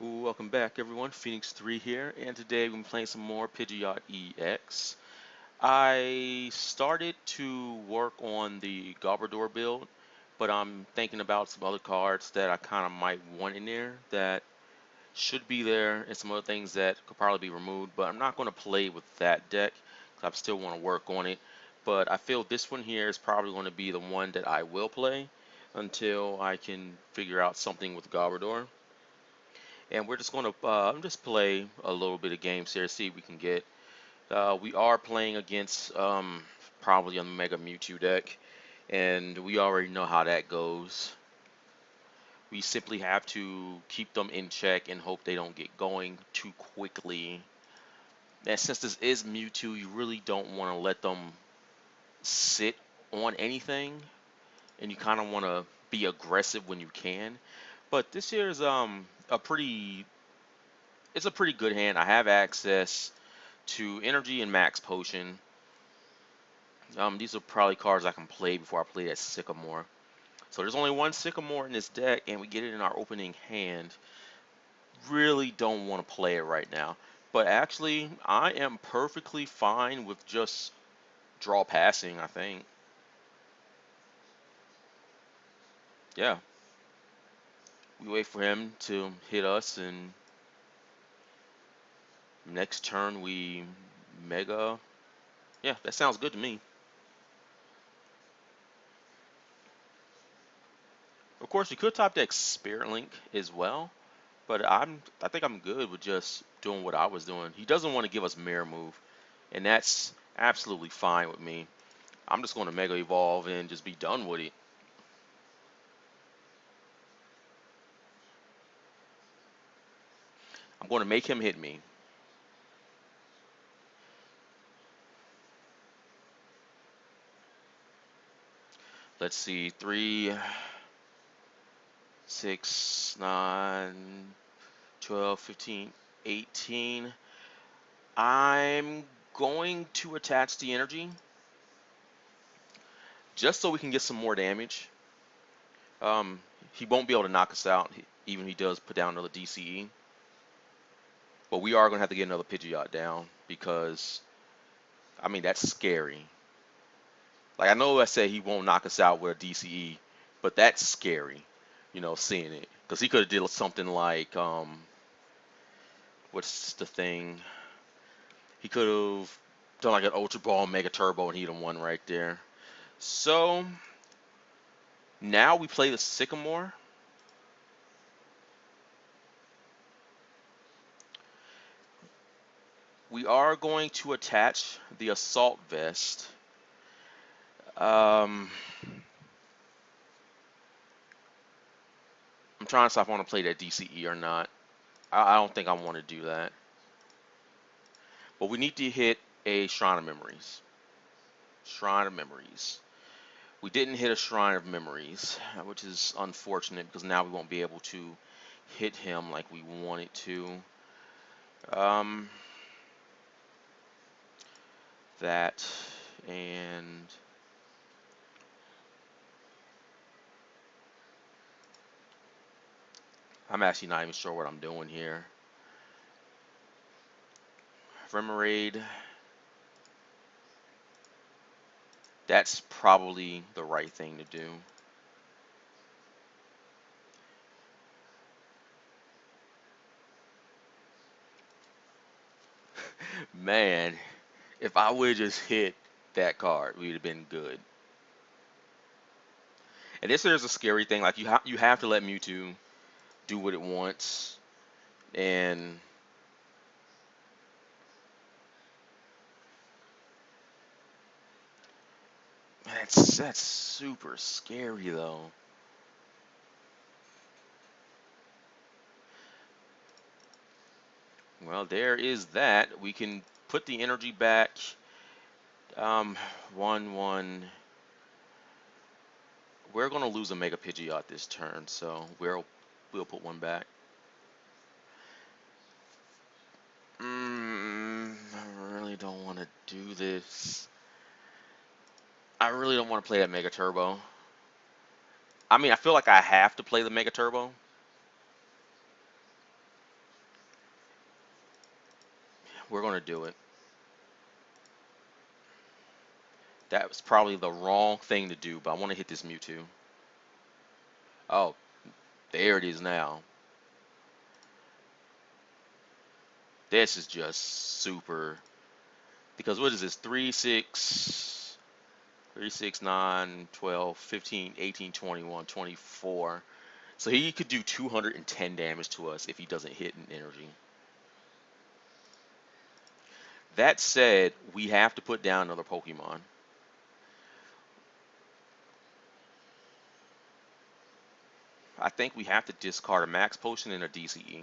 Welcome back everyone, Phoenix 3 here, and today we're playing some more Pidgeot EX. I started to work on the Garbodor build, but I'm thinking about some other cards that I kind of might want in there that should be there, and some other things that could probably be removed, but I'm not going to play with that deck, 'cause I still want to work on it. But I feel this one here is probably going to be the one that I will play until I can figure out something with Garbodor. And we're just going to just play a little bit of games here, see if we can get. We are playing against probably a Mega Mewtwo deck, and we already know how that goes. We simply have to keep them in check and hope they don't get going too quickly. And since this is Mewtwo, you really don't want to let them sit on anything, and you kind of want to be aggressive when you can. But this here is a pretty it's a pretty good hand. I have access to Energy and Max Potion. These are probably cards I can play before I play that Sycamore. So there's only one Sycamore in this deck, and we get it in our opening hand. Really don't want to play it right now. But actually, I am perfectly fine with just draw passing, I think. Yeah. We wait for him to hit us, and next turn we Mega. Yeah, that sounds good to me. Of course, we could top deck Spirit Link as well, but I think I'm good with just doing what I was doing. He doesn't want to give us Mirror Move, and that's absolutely fine with me. I'm just going to Mega Evolve and just be done with it. I'm going to make him hit me. Let's see, 3, 6, 9, 12, 15, 18. I'm going to attach the energy just so we can get some more damage. Um, he won't be able to knock us out, even if he does put down another DCE. But we are going to have to get another Pidgeot down because, I mean, that's scary. Like, I know I said he won't knock us out with a DCE, but that's scary, seeing it. Because he could have did something like, what's the thing? He could have done like an Ultra Ball, Mega Turbo, and he'd have won right there. So, now we play the Sycamore. We are going to attach the Assault Vest. Um, I'm trying to decide if I want to play that DCE or not. I don't think I want to do that. But we need to hit a Shrine of Memories. Shrine of Memories. We didn't hit a Shrine of Memories, which is unfortunate because now we won't be able to hit him like we wanted to. Um, that and I'm actually not even sure what I'm doing here. Remoraid. That's probably the right thing to do. Man, if I would have just hit that card, we'd have been good. And this is a scary thing. Like you have to let Mewtwo do what it wants, and that's super scary though. Well, there is that. We can put the energy back. 1-1. We're gonna lose a Mega Pidgeot this turn, so we'll put one back. I really don't want to do this. I really don't want to play that Mega Turbo. I mean, I feel like I have to play the Mega Turbo. We're gonna do it. That was probably the wrong thing to do, but I want to hit this Mewtwo. Oh, there it is now. This is just super. Because what is this? 3, 6, 3, 6, 9, 12, 15, 18, 21, 24. So he could do 210 damage to us if he doesn't hit an energy. That said, we have to put down another Pokemon. I think we have to discard a Max Potion and a DCE.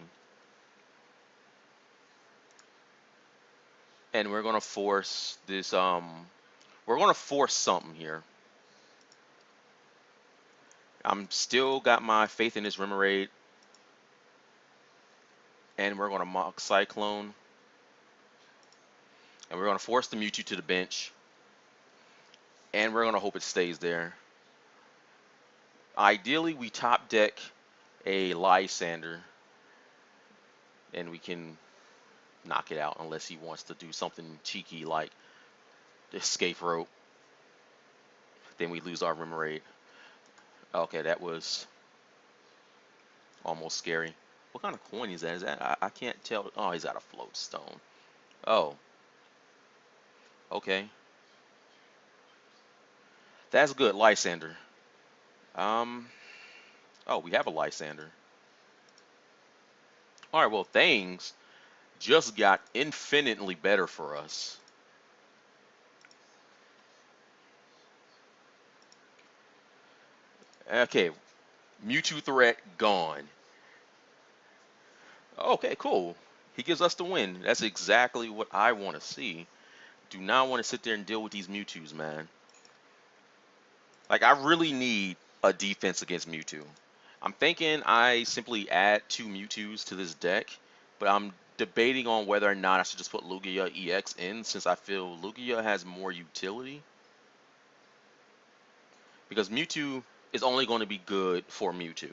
And we're gonna force this. We're gonna force something here. I'm still got my faith in this Remoraid, and we're gonna mock Cyclone, and we're gonna force the Mewtwo to the bench, and we're gonna hope it stays there. Ideally, we top deck a Lysander, and we can knock it out unless he wants to do something cheeky like Escape Rope. Then we lose our Remoraid. Okay, that was almost scary. What kind of coin is that? Is that I can't tell. Oh, he's got a float stone. Oh, okay. That's good, Lysander. Um, oh, we have a Lysander. All right, well, things just got infinitely better for us. Okay, Mewtwo threat gone. Okay, cool. He gives us the win. That's exactly what I want to see. Do not want to sit there and deal with these Mewtwo's, man. Like, I really need a defense against Mewtwo. I'm thinking I simply add 2 Mewtwo's to this deck, but I'm debating on whether or not I should just put Lugia EX in, since I feel Lugia has more utility. Because Mewtwo is only going to be good for Mewtwo.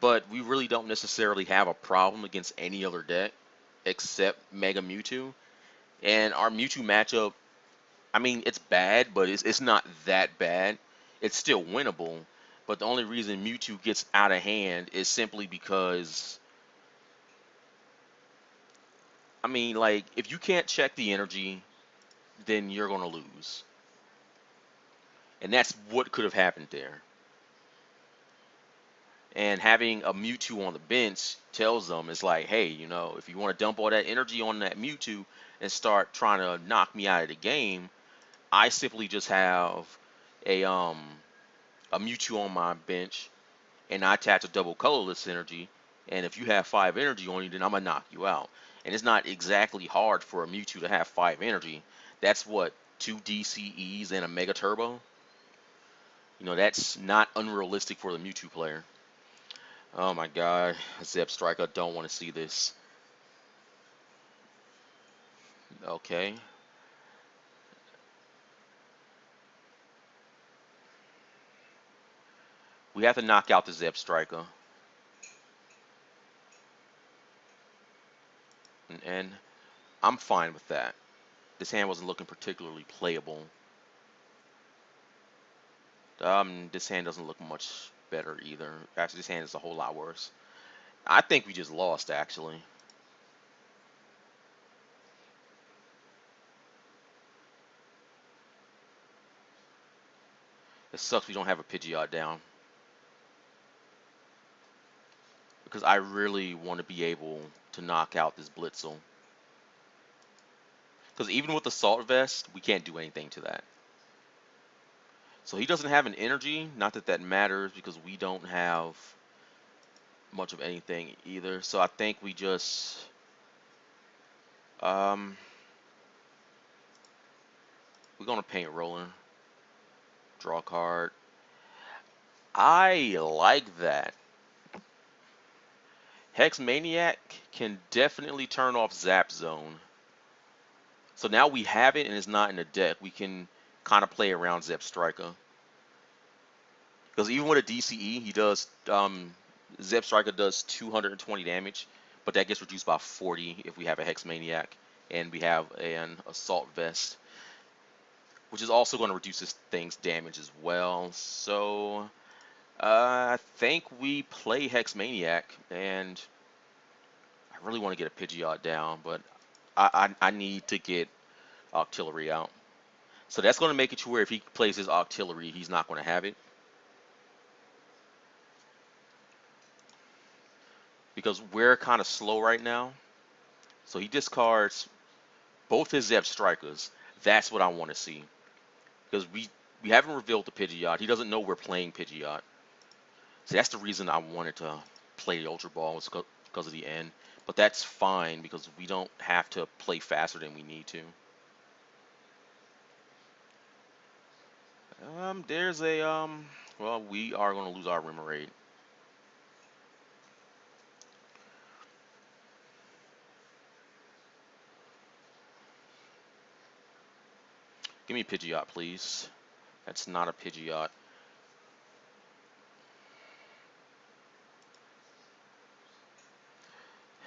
But we really don't necessarily have a problem against any other deck except Mega Mewtwo. And our Mewtwo matchup, I mean, it's bad, but it's not that bad. It's still winnable. But the only reason Mewtwo gets out of hand is simply because, I mean, like, if you can't check the energy, then you're going to lose. And that's what could have happened there. And having a Mewtwo on the bench tells them, it's like, hey, you know, if you want to dump all that energy on that Mewtwo and start trying to knock me out of the game, I simply just have a Mewtwo on my bench, and I attach a double colorless energy. And if you have 5 energy on you, then I'm gonna knock you out. And it's not exactly hard for a Mewtwo to have 5 energy. That's what, 2 DCEs and a Mega Turbo. You know, that's not unrealistic for the Mewtwo player. Oh my God, Zebstrika, don't want to see this. Okay. We have to knock out the Zebstrika. And I'm fine with that. This hand wasn't looking particularly playable. This hand doesn't look much better either. Actually, this hand is a whole lot worse. I think we just lost, actually. It sucks we don't have a Pidgeot down. Because I really want to be able to knock out this Blitzel. Because even with the Salt Vest, we can't do anything to that. So he doesn't have an energy. Not that that matters, because we don't have much of anything either. So I think we just... we're going to Paint Roller. Draw a card. I like that. Hex Maniac can definitely turn off Zap Zone. So now we have it and it's not in the deck. We can kind of play around Zebstrika. Because even with a DCE, he does, Zebstrika does 220 damage, but that gets reduced by 40 if we have a Hex Maniac and we have an Assault Vest, which is also going to reduce this thing's damage as well. So I think we play Hex Maniac, and I really want to get a Pidgeot down, but I need to get Octillery out. So that's going to make it to where if he plays his Octillery, he's not going to have it. Because we're kind of slow right now. So he discards both his Zebstrikas. That's what I want to see. Because we haven't revealed the Pidgeot. He doesn't know we're playing Pidgeot. So that's the reason I wanted to play the Ultra Ball, was because of the end. But that's fine because we don't have to play faster than we need to. There's a well, we are going to lose our Remoraid. Give me a Pidgeot, please. That's not a Pidgeot.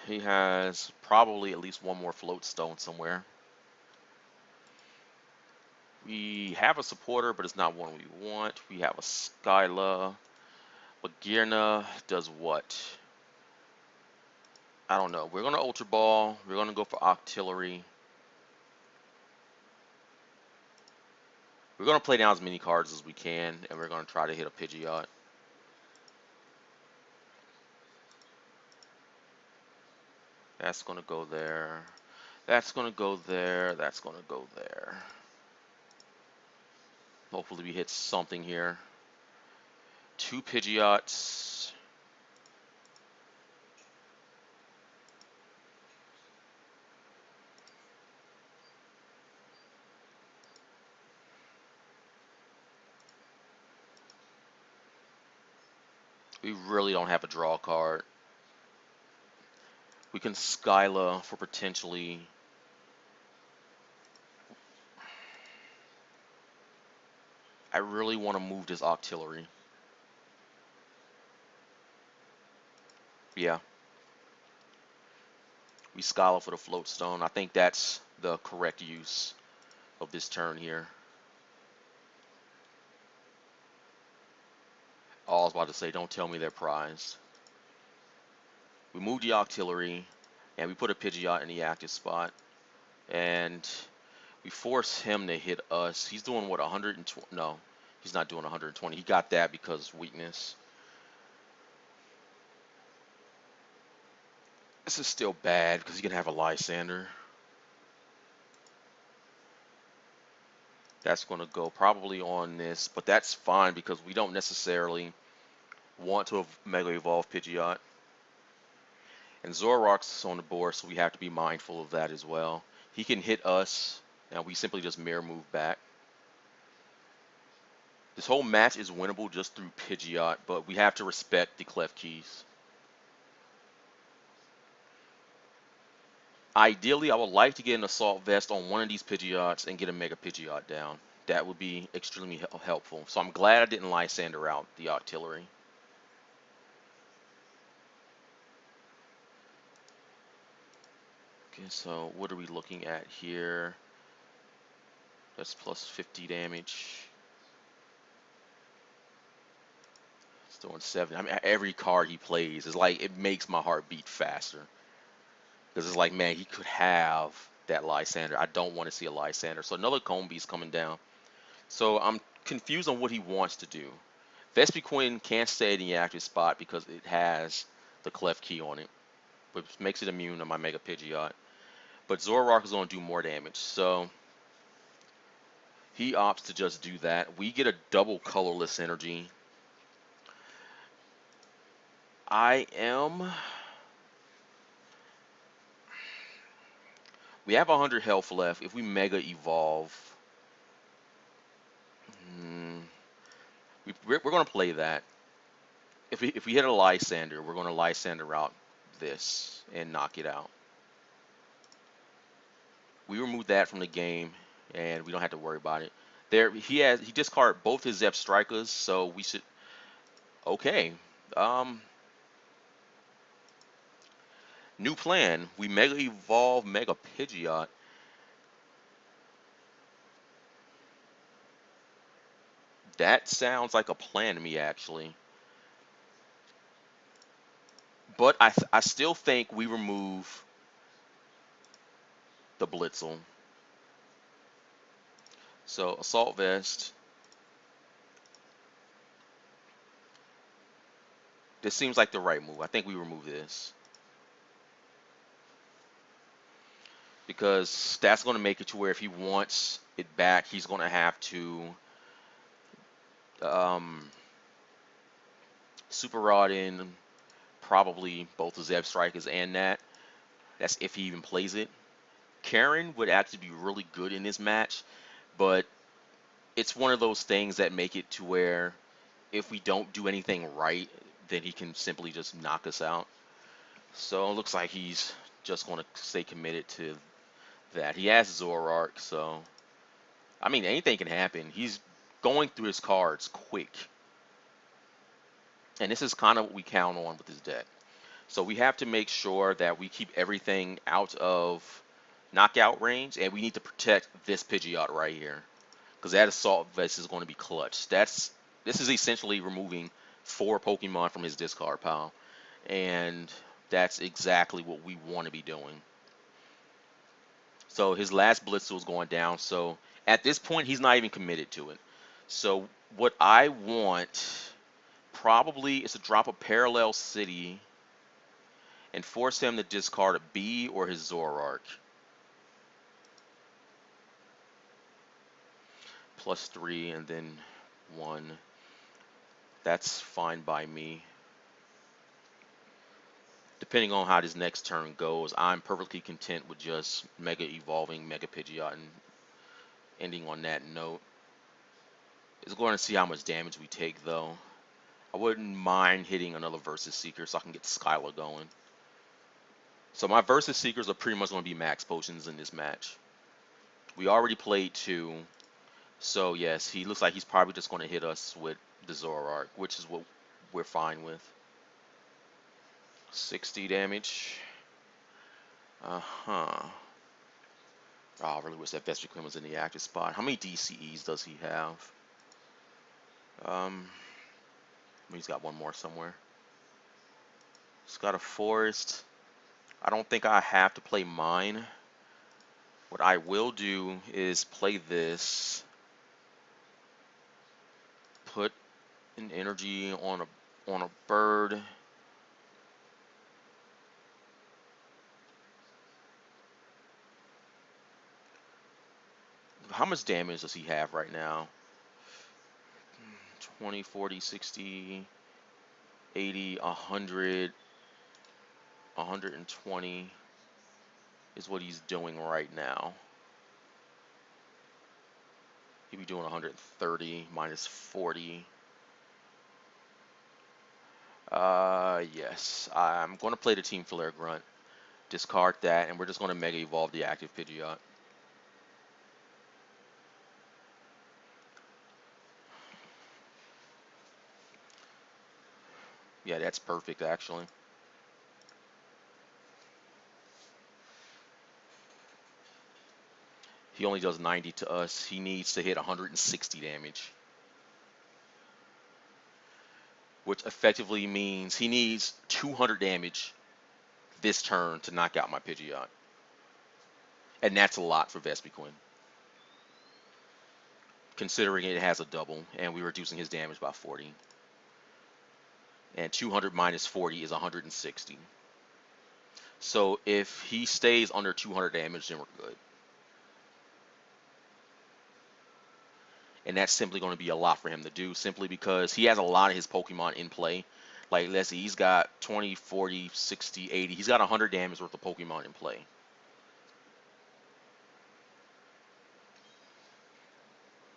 He has probably at least one more Float Stone somewhere. We have a supporter, but it's not one we want. We have a Skyla. But Girna does what? I don't know. We're going to Ultra Ball. We're going to go for Octillery. We're going to play down as many cards as we can, and we're going to try to hit a Pidgeot. That's going to go there. That's going to go there. That's going to go there. Hopefully we hit something here. 2 Pidgeots. We really don't have a draw card. We can Skyla for potentially... I really want to move this Octillery. Yeah. We Skyla for the Float Stone. I think that's the correct use of this turn here. Oh, I was about to say, don't tell me they're prized. We moved the Octillery, and we put a Pidgeot in the active spot. And we force him to hit us. He's doing, what, 120? No, he's not doing 120. He got that because weakness. This is still bad because he can have a Lysander. That's going to go probably on this, but that's fine because we don't necessarily want to Mega Evolve Pidgeot. And Zoroark's on the board, so we have to be mindful of that as well. He can hit us, and we simply just Mirror Move back. This whole match is winnable just through Pidgeot, but we have to respect the Clef Keys. Ideally, I would like to get an Assault Vest on one of these Pidgeots and get a Mega Pidgeot down. That would be extremely helpful. So I'm glad I didn't Lysander out the Octillery. Okay, so what are we looking at here? That's plus 50 damage. It's doing 7. I mean, every card he plays is like, it makes my heart beat faster. Because it's like, man, he could have that Lysander. I don't want to see a Lysander. So another Combee coming down. So I'm confused on what he wants to do. Vespiquen can't stay in the active spot because it has the Clef Key on it, which makes it immune to my Mega Pidgeot. But Zoroark is going to do more damage, so he opts to just do that. We get a double colorless energy. We have 100 health left. If we Mega Evolve, we're going to play that. If we hit a Lysander, we're going to Lysander out this and knock it out. We remove that from the game, and we don't have to worry about it. He discarded both his Zebstrikas, so we should. Okay. New plan. We Mega Evolve Mega Pidgeot. That sounds like a plan to me, actually. But I still think we remove the Blitzel. So Assault Vest. This seems like the right move. I think we remove this. Because that's going to make it to where if he wants it back, he's going to have to um, Super Rod in probably both the Zebstrikas and that. That's if he even plays it. Karen would actually be really good in this match, but it's one of those things that make it to where if we don't do anything right, then he can simply just knock us out. So it looks like he's just going to stay committed to that. He has Zoroark, so I mean anything can happen. He's going through his cards quick, and this is kind of what we count on with his deck. So we have to make sure that we keep everything out of knockout range, and we need to protect this Pidgeot right here, because that Assault Vest is going to be clutch. This is essentially removing 4 Pokemon from his discard pile, and that's exactly what we want to be doing. So his last Blitzel is going down, so at this point he's not even committed to it. So what I want probably is to drop a Parallel City and force him to discard a B or his Zoroark. +3 and then 1. That's fine by me. Depending on how this next turn goes, I'm perfectly content with just Mega Evolving Mega Pidgeot and ending on that note. It's going to see how much damage we take, though. I wouldn't mind hitting another Versus Seeker so I can get Skyla going. So my Versus Seekers are pretty much going to be max potions in this match. We already played 2. So yes, he looks like he's probably just going to hit us with the Zoroark, which is what we're fine with. 60 damage. Uh-huh. Oh, I really wish that Vespiquen was in the active spot. How many DCEs does he have? He's got one more somewhere. He's got a Forest. I don't think I have to play mine. What I will do is play this. Put an energy on a bird. How much damage does he have right now? 20, 40, 60, 80, 100, 120 is what he's doing right now. He'd be doing 130 minus 40. Yes. I'm going to play the Team Flare Grunt. Discard that, and we're just going to Mega Evolve the active Pidgeot. Yeah, that's perfect, actually. He only does 90 to us. He needs to hit 160 damage. Which effectively means he needs 200 damage this turn to knock out my Pidgeot. And that's a lot for Vespiquen, considering it has a double, and we're reducing his damage by 40. And 200 minus 40 is 160. So if he stays under 200 damage, then we're good. And that's simply going to be a lot for him to do, simply because he has a lot of his Pokemon in play. Like, let's see, he's got 20, 40, 60, 80. He's got 100 damage worth of Pokemon in play.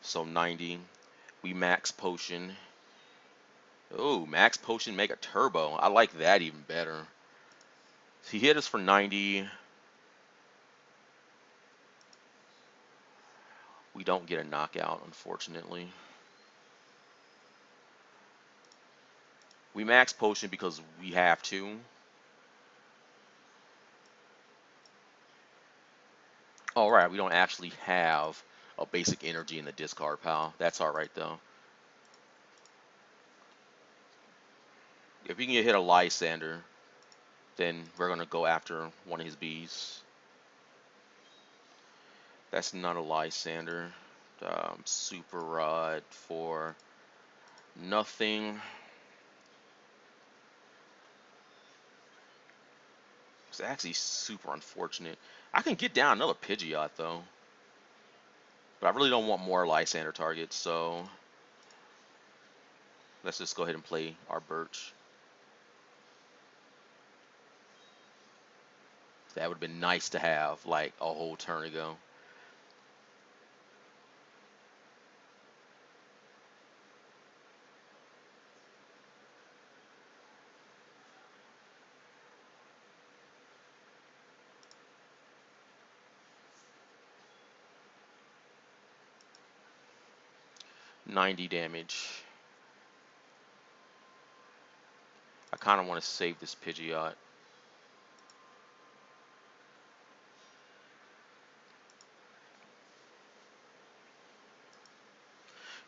So 90. We max potion. Oh, max potion Mega Turbo. I like that even better. He hit us for 90. We don't get a knockout, unfortunately. We max potion because we have to. All right, we don't actually have a basic energy in the discard pile. That's all right though. If we can get hit a Lysander, then we're gonna go after one of his bees. That's not a Lysander. Super Rod for nothing. It's actually super unfortunate. I can get down another Pidgeot though, but I really don't want more Lysander targets, so let's just go ahead and play our Birch. That would have been nice to have like a whole turn ago. $90 damage. I kind of want to save this Pidgeot.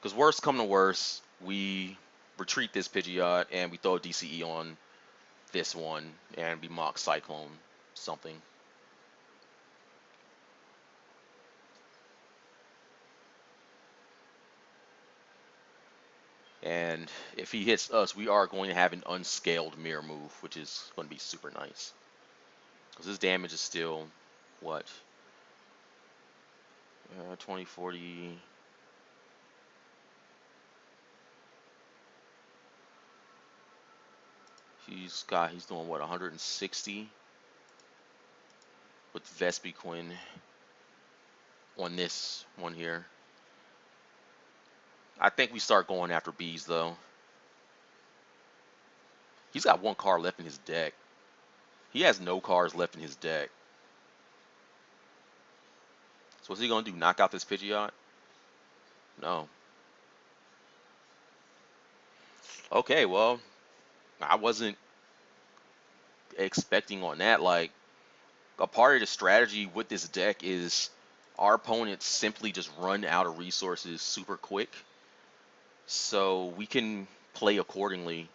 Because worst come to worst, we retreat this Pidgeot and we throw a DCE on this one and we mock Cyclone something. And if he hits us, we are going to have an unscaled mirror move, which is going to be super nice. Because his damage is still, what? 20, 40. He's doing what, 160 with Vespiquen on this one here. I think we start going after bees though. He's got one card left in his deck. He has no cards left in his deck. So what's he gonna do? Knock out this Pidgeot? No. Okay, well, I wasn't expecting on that. Like, a part of the strategy with this deck is our opponents simply just run out of resources super quick. So we can play accordingly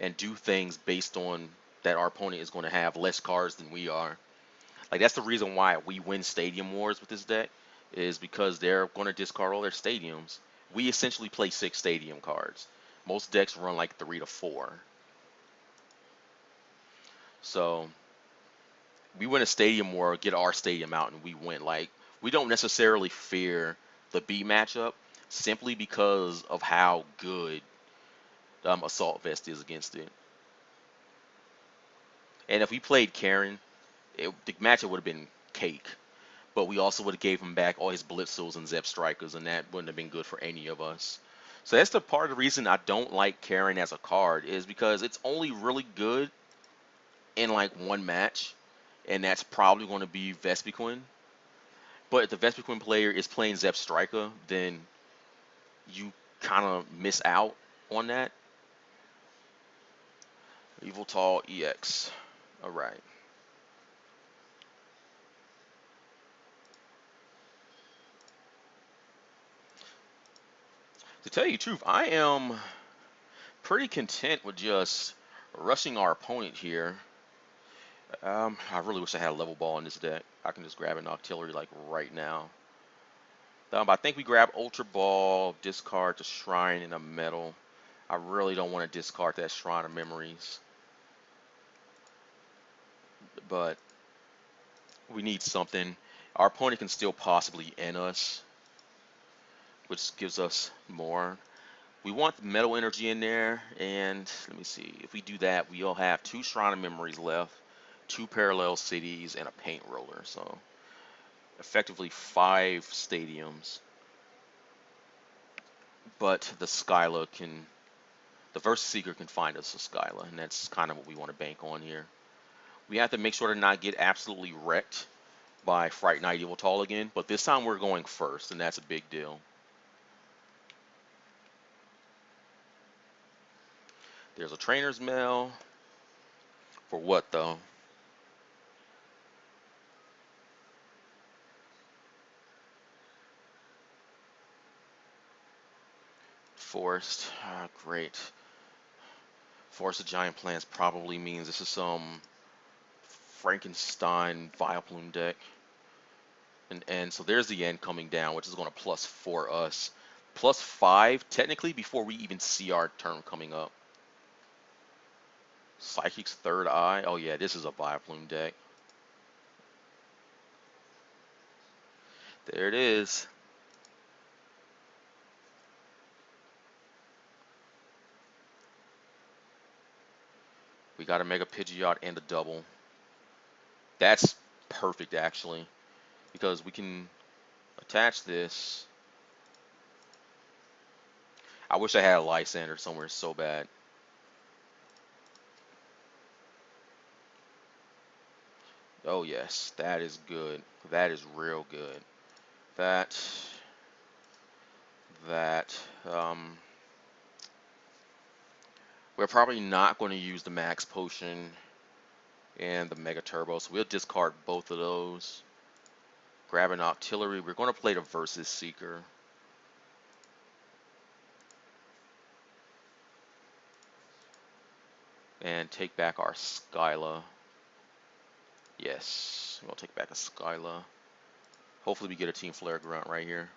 and do things based on that our opponent is going to have less cards than we are. Like, that's the reason why we win Stadium Wars with this deck, is because they're going to discard all their stadiums. We essentially play 6 stadium cards. Most decks run like 3 to 4. So we win a Stadium War, get our stadium out, and we win. Like, we don't necessarily fear the B matchup simply because of how good Assault Vest is against it. And if we played Karen, the matchup would have been cake. But we also would have gave him back all his Blitzels and Zebstrikas, and that wouldn't have been good for any of us. So that's the part of the reason I don't like Karen as a card, is because it's only really good in like one match, and that's probably going to be Vespiquen. But if the Vespiquen player is playing Zebstrika, then you kind of miss out on that. Vyeltal EX. All right. To tell you the truth, I am pretty content with just rushing our opponent here. I really wish I had a level ball in this deck. I can just grab an Octillery like right now. I think we grab Ultra Ball, discard the Shrine and a Metal. I really don't want to discard that Shrine of Memories, but we need something. Our opponent can still possibly end us, which gives us more. We want the Metal Energy in there, and let me see. If we do that, we'll have 2 Shrine of Memories left, 2 Parallel Cities, and a Paint Roller. So effectively 5 stadiums. But the Versus Seeker can find us a Skyla, and that's kind of what we want to bank on here. We have to make sure to not get absolutely wrecked by Fright Night Vyeltal again, but this time we're going first, and that's a big deal. There's a Trainer's Mail. For what, though? Forest. Ah, great. Forest of Giant Plants probably means this is some Frankenstein Vileplume deck. And so there's the end coming down, which is going to +4 us. +5, technically, before we even see our turn coming up. Psychic's Third Eye. Oh yeah, this is a Vileplume deck. There it is. We got a Mega Pidgeot and a double. That's perfect, actually, because we can attach this. I wish I had a Lysander somewhere so bad. Oh yes, that is good. That is real good. That, that, we're probably not going to use the Max Potion and the Mega Turbo, so we'll discard both of those. Grab an Artillery. We're going to play the Versus Seeker. And take back our Skyla. Yes, we'll take back a Skyla. Hopefully we get a Team Flare Grunt right here.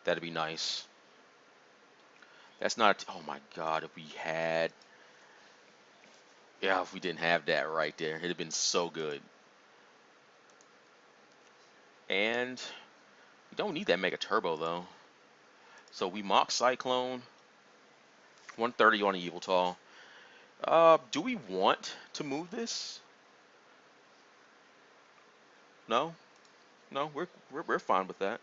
That'd be nice. That's not, oh my god, if we had, yeah, if we didn't have that right there, it'd have been so good. And we don't need that Mega Turbo though. So we mock Cyclone. 130 on a Yveltal. Do we want to move this? No, no, we're fine with that.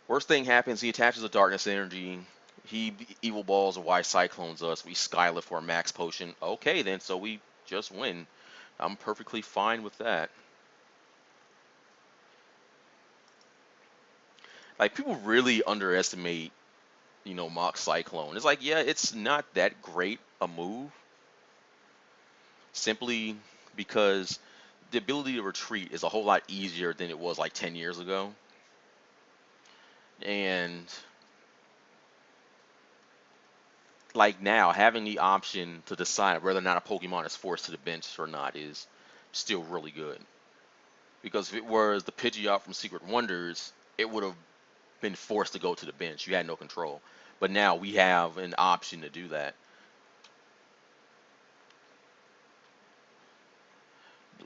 Worst thing happens, he attaches a Darkness Energy. He Evil Balls or Y Cyclones us. We Skylift for a Max Potion. Okay, then, so we just win. I'm perfectly fine with that. Like, people really underestimate, Mock Cyclone. It's like, yeah, it's not that great a move. Simply because the ability to retreat is a whole lot easier than it was like 10 years ago. And like now, having the option to decide whether or not a Pokemon is forced to the bench or not is still really good. Because if it was the Pidgeot from Secret Wonders, it would have been forced to go to the bench. You had no control. But now we have an option to do that.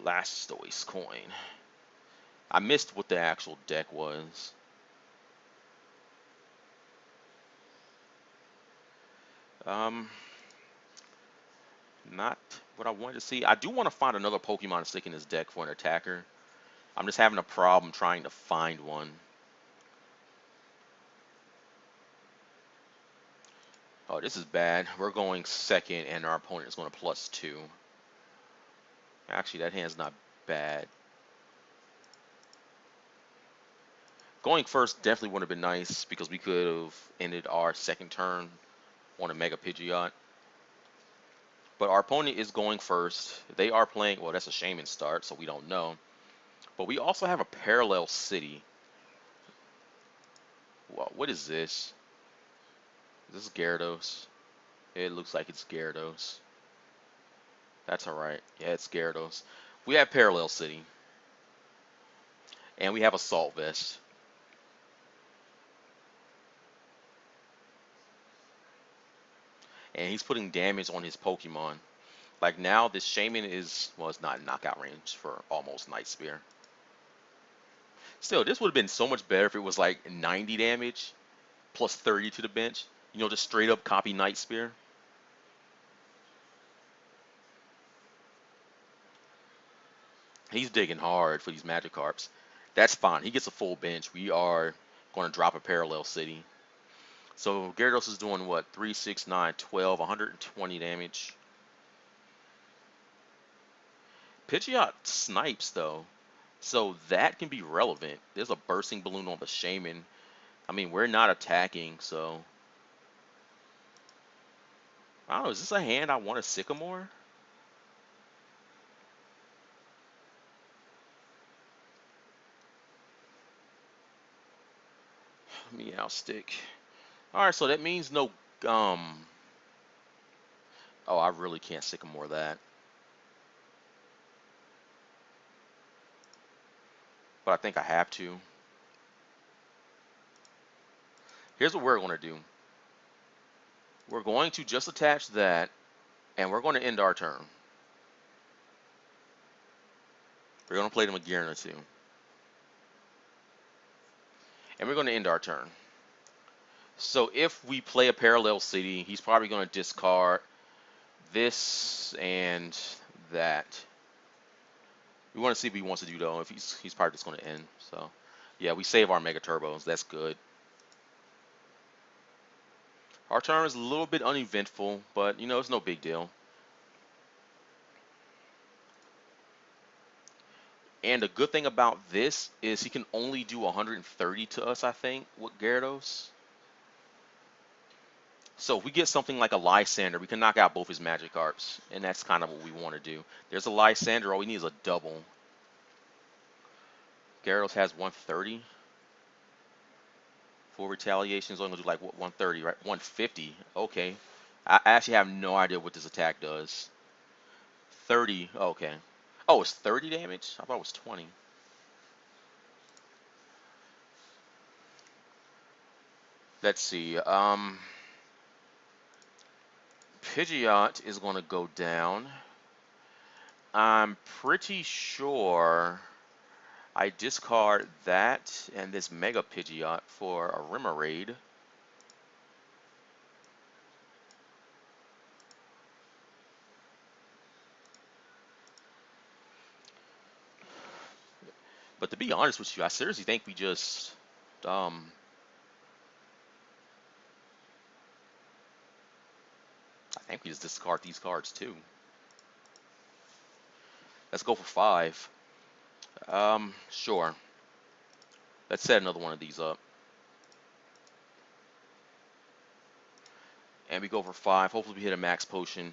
Blastoise coin. I missed what the actual deck was. Not what I wanted to see. I do want to find another Pokemon to stick in this deck for an attacker. I'm just having a problem trying to find one. Oh, this is bad. We're going second, and our opponent is going to +2. Actually, that hand's not bad. Going first definitely would have been nice because we could have ended our second turn on a Mega Pidgeot. But our opponent is going first. They are playing, well, that's a Shaman start, so we don't know. But we also have a Parallel City. Well, what is this? Is this Gyarados? It looks like it's Gyarados. That's alright. Yeah, it's Gyarados. We have Parallel City. And we have Assault Vest. And he's putting damage on his Pokemon. Like now, this Shaman is, well, it's not in knockout range for almost Night Spear. Still, this would have been so much better if it was like 90 damage plus 30 to the bench. Just straight up copy Night Spear. He's digging hard for these Magikarps. That's fine. He gets a full bench. We are going to drop a Parallel City. So Gyarados is doing what? 3, 6, 9, 12, 120 damage. Pidgeot snipes though. So that can be relevant. There's a Bursting Balloon on the Shaman. I mean, we're not attacking, so I don't know. Is this a hand I want a Sycamore? mouse stick. Alright, so that means no, um, oh, I really can't Sycamore that. But I think I have to. Here's what we're going to do. We're going to just attach that, and we're going to end our turn. We're going to play them a gear or two. And we're going to end our turn. So if we play a Parallel City, he's probably going to discard this and that. We want to see what he wants to do, though. If he's probably just going to end. So, yeah, we save our Mega Turbos. That's good. Our turn is a little bit uneventful, but, you know, it's no big deal. And the good thing about this is he can only do 130 to us, I think, with Gyarados. So if we get something like a Lysander, we can knock out both his Magikarps, and that's kind of what we want to do. There's a Lysander, all we need is a double. Gyarados has 130. Full retaliation is only going to do like, what, 130, right? 150, okay. I actually have no idea what this attack does. 30, okay. Oh, it's 30 damage? I thought it was 20. Let's see, Pidgeot is going to go down. I'm pretty sure I discard that and this Mega Pidgeot for a Remoraid. But to be honest with you, I seriously think we just, I think we just discard these cards too. Let's go for 5. Sure. Let's set another one of these up. And we go for 5. Hopefully we hit a max potion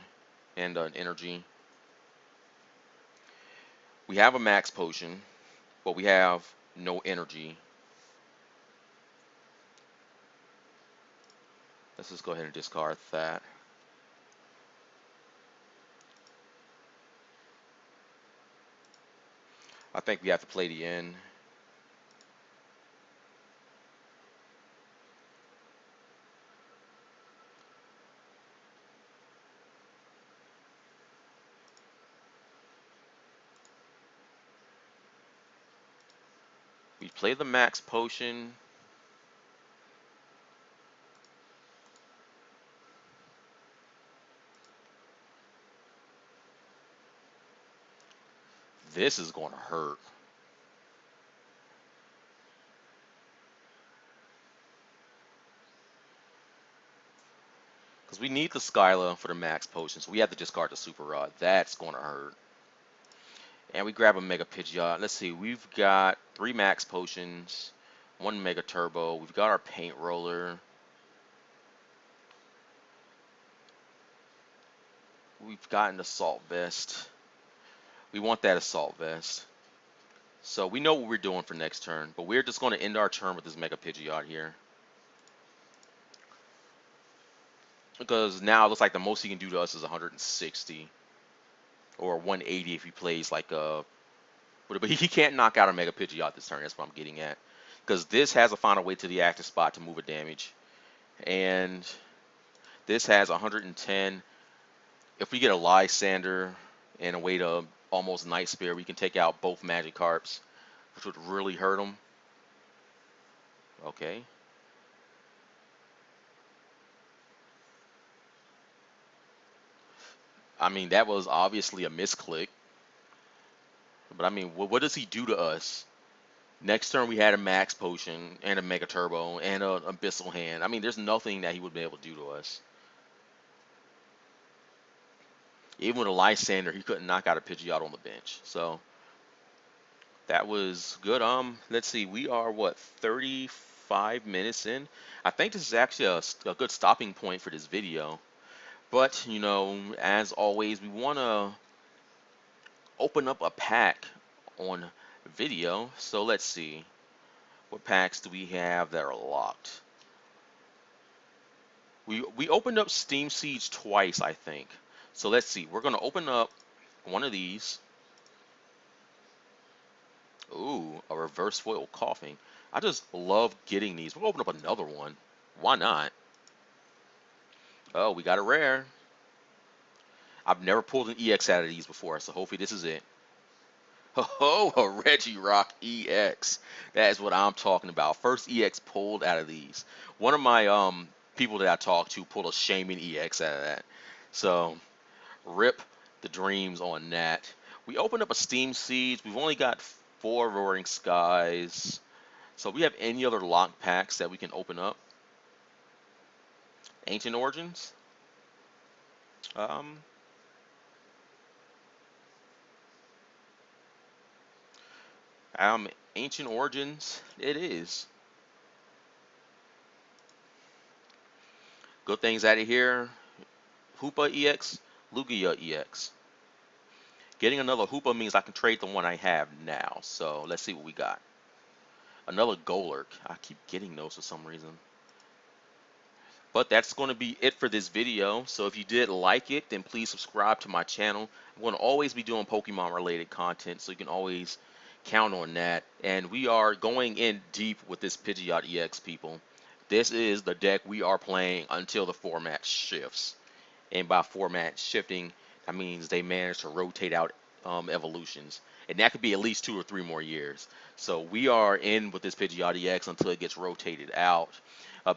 and an energy. We have a max potion, but we have no energy. Let's just go ahead and discard that. I think we have to play the end. We play the max potion. This is going to hurt. Because we need the Skyla for the max potion, so we have to discard the Super Rod. That's going to hurt. And we grab a Mega Pidgeot. Let's see, we've got 3 max potions, 1 Mega Turbo. We've got our Paint Roller. We've got an Assault Vest. We want that Assault Vest. So we know what we're doing for next turn, but we're just going to end our turn with this Mega Pidgeot here. Because now it looks like the most he can do to us is 160. Or 180 if he plays like a... But he can't knock out a Mega Pidgeot this turn, that's what I'm getting at. Because this has a final way to the active spot to move a damage. And this has 110. If we get a Lysander and a way to almost Night Spear, we can take out both Magikarps, which would really hurt him. Okay. I mean, that was obviously a misclick. But I mean, what does he do to us? Next turn we had a Max Potion and a Mega Turbo and an Abyssal Hand. I mean, there's nothing that he would be able to do to us. Even with a Lysander, he couldn't knock out a Pidgeot on the bench. So that was good. Let's see, we are what, 35 minutes in? I think this is actually a good stopping point for this video. But you know, as always, we want to open up a pack on video. So let's see, what packs do we have that are locked? We opened up Steam Siege twice, I think. So let's see. We're gonna open up one of these. Ooh, a reverse foil coughing. I just love getting these. We'll open up another one. Why not? Oh, we got a rare. I've never pulled an EX out of these before, so hopefully this is it. Oh, a Regirock EX. That is what I'm talking about. First EX pulled out of these. One of my people that I talked to pulled a Shaman EX out of that. So rip the dreams on that. We opened up a Steam Siege. We've only got 4 Roaring Skies. So we have any other lock packs that we can open up? Ancient Origins. Um, um, Ancient Origins. It is. Good things out of here. Hoopa EX, Lugia EX. Getting another Hoopa means I can trade the one I have now. So let's see what we got. Another Golurk. I keep getting those for some reason. But that's going to be it for this video. So if you did like it, then please subscribe to my channel. I'm going to always be doing Pokemon related content, so you can always count on that. And we are going in deep with this Pidgeot EX, people. This is the deck we are playing until the format shifts. And by format shifting, that means they manage to rotate out evolutions. And that could be at least 2 or 3 more years. So we are in with this Pidgeot EX until it gets rotated out.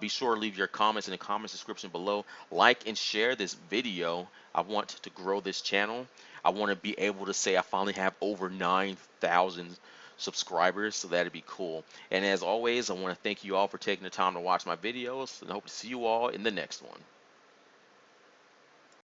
Be sure to leave your comments in the comments description below. Like and share this video. I want to grow this channel. I want to be able to say I finally have over 9,000 subscribers, so that'd be cool. And as always, I want to thank you all for taking the time to watch my videos, and I hope to see you all in the next one.